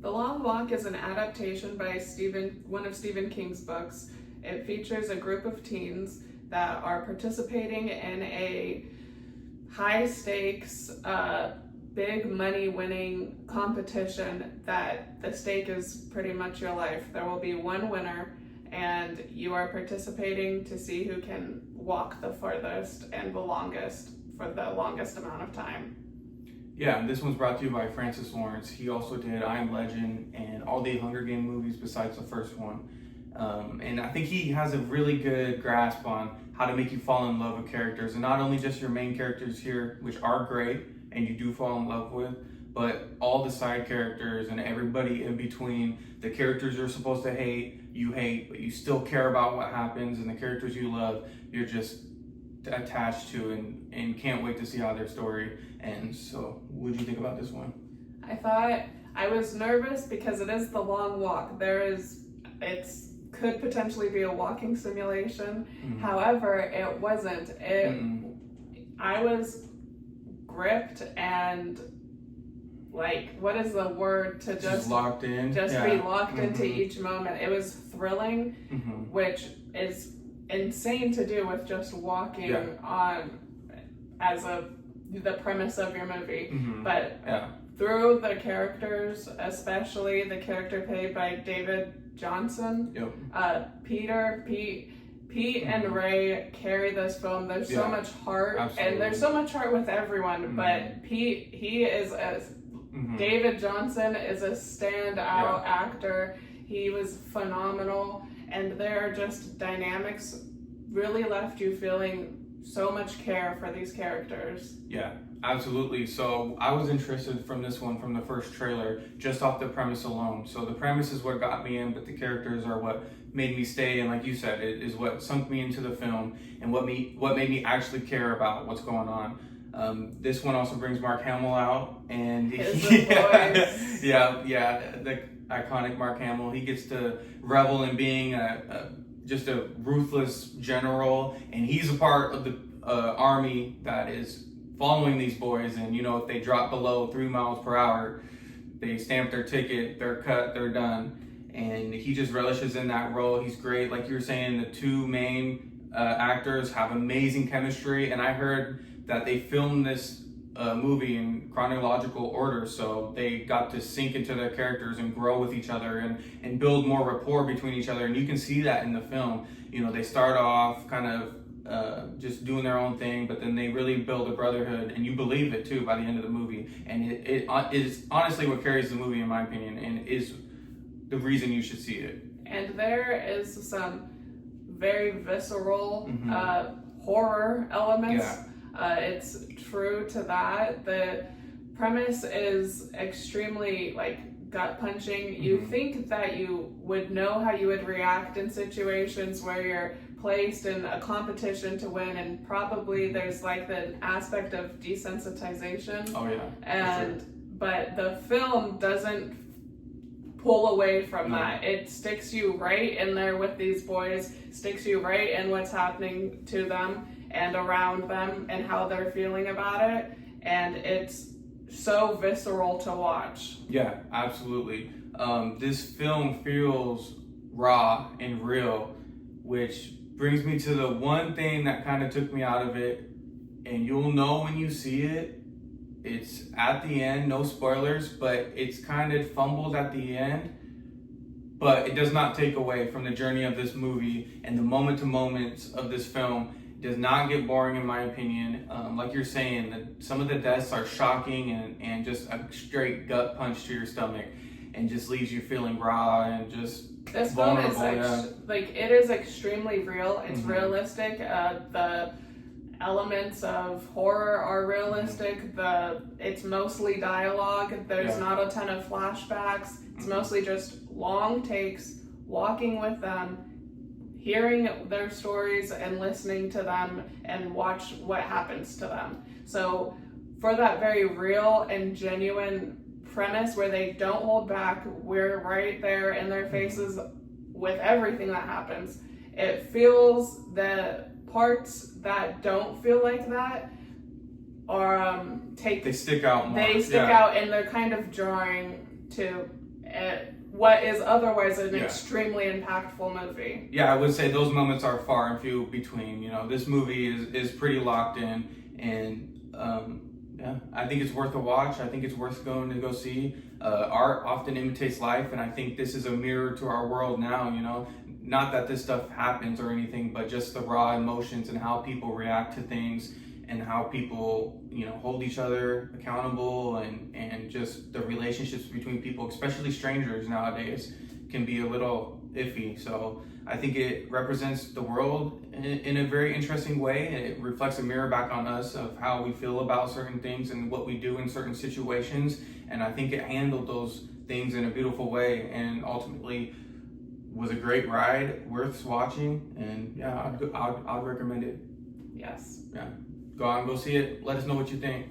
The Long Walk is an adaptation by one of Stephen King's books. It features a group of teens that are participating in a high stakes, big money winning competition that the stake is pretty much your life. There will be one winner, and you are participating to see who can walk the furthest and the longest for the longest amount of time. Yeah, and this one's brought to you by Francis Lawrence. He also did I Am Legend and all the Hunger Game movies besides the first one. And I think he has a really good grasp on how to make you fall in love with characters, and not only just your main characters here, which are great and you do fall in love with, but all the side characters and everybody in between. The characters you're supposed to hate, you hate, but you still care about what happens, and the characters you love, you're just attached to and can't wait to see how their story ends. So what did you think about this one? I was nervous because it is The Long Walk. Could potentially be a walking simulation. Mm-hmm. However, it wasn't. I was gripped and what is the word to just locked in? Be locked into each moment. It was thrilling, which is insane to do with just walking on as the premise of your movie. But through the characters, especially the character played by David Johnson, Pete and Ray carry this film. There's so much heart, and there's so much heart with everyone. But David Johnson is a standout actor. He was phenomenal, and their just dynamics really left you feeling so much care for these characters. Yeah, absolutely. So I was interested from this one, from the first trailer, just off the premise alone. So the premise is what got me in, but the characters are what made me stay, and like you said, it is what sunk me into the film and what made me actually care about what's going on. This one also brings Mark Hamill out, and the iconic Mark Hamill. He gets to revel in being just a ruthless general, and he's a part of the army that is following these boys. And if they drop below 3 miles per hour, they stamp their ticket, they're cut, they're done. And he just relishes in that role. He's great. Like you were saying, the two main actors have amazing chemistry, and I heard that they filmed this movie in chronological order, so they got to sink into their characters and grow with each other and build more rapport between each other. And you can see that in the film. They start off kind of just doing their own thing, but then they really build a brotherhood, and you believe it too by the end of the movie. And it is honestly what carries the movie, in my opinion, and is the reason you should see it. And there is some very visceral horror elements. It's true to that. The premise is extremely gut punching. You think that you would know how you would react in situations where you're placed in a competition to win, and probably there's the aspect of desensitization. Oh yeah. But the film doesn't pull away from that. It sticks you right in there with these boys, sticks you right in what's happening to them and around them and how they're feeling about it, and it's so visceral to watch. Yeah, absolutely. This film feels raw and real, which brings me to the one thing that kind of took me out of it, and you'll know when you see it. It's at the end, no spoilers, but it's kind of fumbled at the end, but it does not take away from the journey of this movie and the moment to moments of this film. Does not get boring, in my opinion. Like you're saying, some of the deaths are shocking and just a straight gut punch to your stomach, and just leaves you feeling raw and just this vulnerable. Film is it is extremely real. It's realistic. The elements of horror are realistic. It's mostly dialogue. There's not a ton of flashbacks. It's mostly just long takes, walking with them, hearing their stories and listening to them, and watch what happens to them. So for that very real and genuine premise where they don't hold back, we're right there in their faces with everything that happens. It feels the parts that don't feel like that are they stick out more. They stick out, and they're kind of jarring to what is otherwise an Yeah. extremely impactful movie. Yeah, I would say those moments are far and few between. You know, this movie is pretty locked in, and yeah, I think it's worth a watch. I think it's worth going to go see. Art often imitates life, and I think this is a mirror to our world now. You know, not that this stuff happens or anything, but just the raw emotions and how people react to things, and how people, you know, hold each other accountable, and just the relationships between people, especially strangers nowadays, can be a little iffy. So I think it represents the world in a very interesting way, and it reflects a mirror back on us of how we feel about certain things and what we do in certain situations. And I think it handled those things in a beautiful way, and ultimately was a great ride, worth watching. And yeah, I'd recommend it. Yes. Yeah, go out and go see it. Let us know what you think.